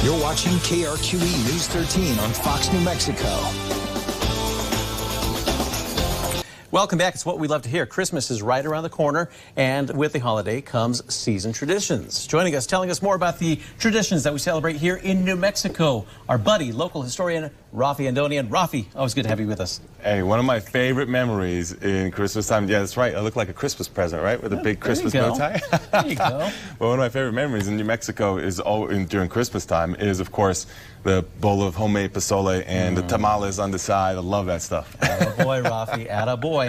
You're watching KRQE News 13 on Fox, New Mexico. Welcome back. It's what we love to hear. Christmas is right around the corner, and with the holiday comes season traditions. Joining us, telling us more about the traditions that we celebrate here in New Mexico, our buddy, local historian, Raffi Andonian. Raffi, always good to have you with us. Hey, one of my favorite memories in Christmas time, yeah, that's right, I look like a Christmas present, right, with a big Christmas bow tie. There you go. Well, one of my favorite memories in New Mexico is during Christmas time is, of course, the bowl of homemade pozole and the tamales on the side. I love that stuff. Attaboy, Raffi, attaboy.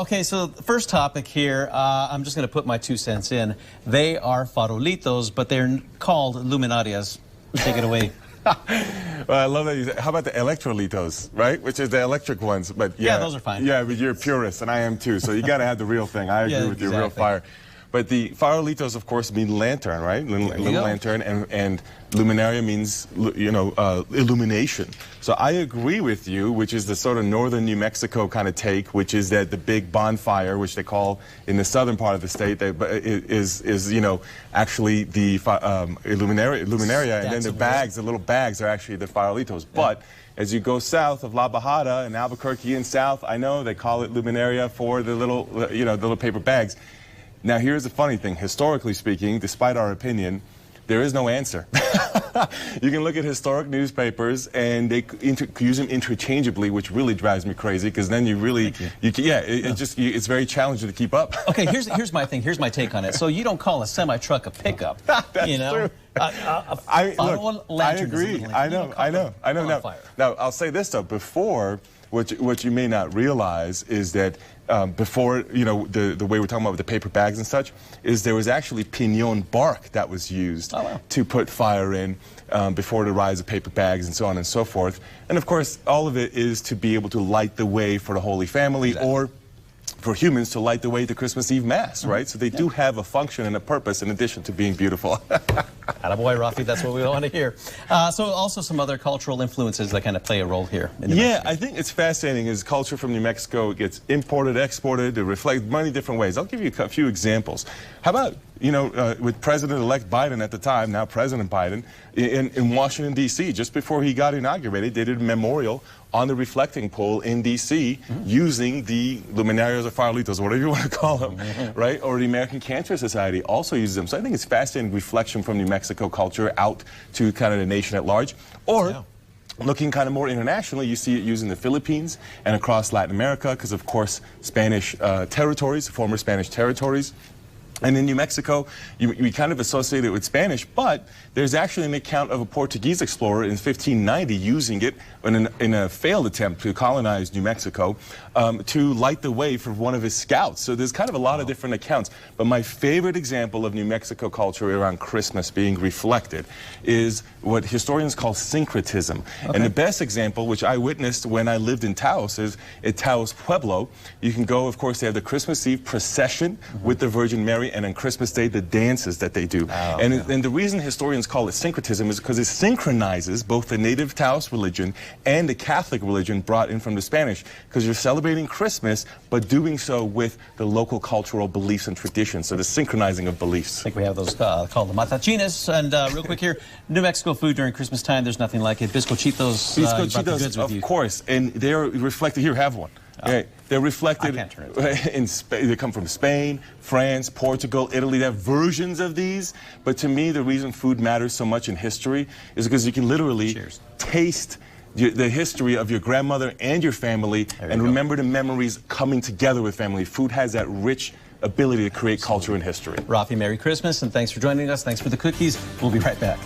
Okay, so the first topic here, I'm just going to put my 2 cents in. They are farolitos, but they're called luminarias. Take it away. Well, I love that you say, how about the electrolitos, right? Which is the electric ones, but yeah, those are fine. Yeah, but you're a purist, and I am too, so you got to have the real thing. I agree with you, real fire. But the farolitos, of course, mean lantern, right? Little lantern, and luminaria means, you know, illumination. So I agree with you, which is the sort of northern New Mexico kind of take, which is that the big bonfire, which they call in the southern part of the state, is you know, actually the luminaria, and then the bags, the little bags, are actually the farolitos. Yeah. But as you go south of La Bajada and Albuquerque and south, I know they call it luminaria for the little, you know, the little paper bags. Now, here's the funny thing. Historically speaking, despite our opinion, there is no answer. You can look at historic newspapers, and they use them interchangeably, which really drives me crazy, because then you really, it's very challenging to keep up. Okay, here's my thing. Here's my take on it. So you don't call a semi-truck a pickup. That's you know? true. I agree. I know. Now, I'll say this, though. Before, what you may not realize is that before, you know, the way we're talking about with the paper bags and such, is there was actually piñon bark that was used to put fire in before the rise of paper bags and so on and so forth. And of course, all of it is to be able to light the way for the Holy Family, or for humans to light the way to Christmas Eve Mass, right? So they do have a function and a purpose in addition to being beautiful. Attaboy, Raffi, that's what we want to hear. So also some other cultural influences that kind of play a role here. Yeah, I think it's fascinating as culture from New Mexico gets imported, exported, to reflect many different ways. I'll give you a few examples. How about, you know, with President-elect Biden at the time, now President Biden, in Washington, D.C., just before he got inaugurated, they did a memorial on the reflecting pole in D.C. using the luminarias or farolitos, whatever you want to call them, right? Or the American Cancer Society also uses them. So I think it's fascinating reflection from New Mexico culture out to kind of the nation at large. Or looking kind of more internationally, you see it used in the Philippines and across Latin America, because of course Spanish territories, former Spanish territories. And in New Mexico, we kind of associate it with Spanish, but there's actually an account of a Portuguese explorer in 1590 using it in a failed attempt to colonize New Mexico to light the way for one of his scouts. So there's kind of a lot of different accounts. But my favorite example of New Mexico culture around Christmas being reflected is what historians call syncretism. And the best example, which I witnessed when I lived in Taos, is at Taos, Pueblo. You can go, of course, they have the Christmas Eve procession with the Virgin Mary, and on Christmas Day, the dances that they do. And the reason historians call it syncretism is because it synchronizes both the native Taos religion and the Catholic religion brought in from the Spanish, because you're celebrating Christmas, but doing so with the local cultural beliefs and traditions, so the synchronizing of beliefs. I think we have those called the matachines. And real quick here, New Mexico food during Christmas time, there's nothing like it. Biscochitos, biscochitos, of course, and they're reflected. Here, have one. Okay. They're reflected in Spain. They come from Spain, France, Portugal, Italy. They have versions of these. But to me, the reason food matters so much in history is because you can literally taste the history of your grandmother and your family, and remember the memories coming together with family. Food has that rich ability to create culture and history. Raffi, Merry Christmas, and thanks for joining us. Thanks for the cookies. We'll be right back.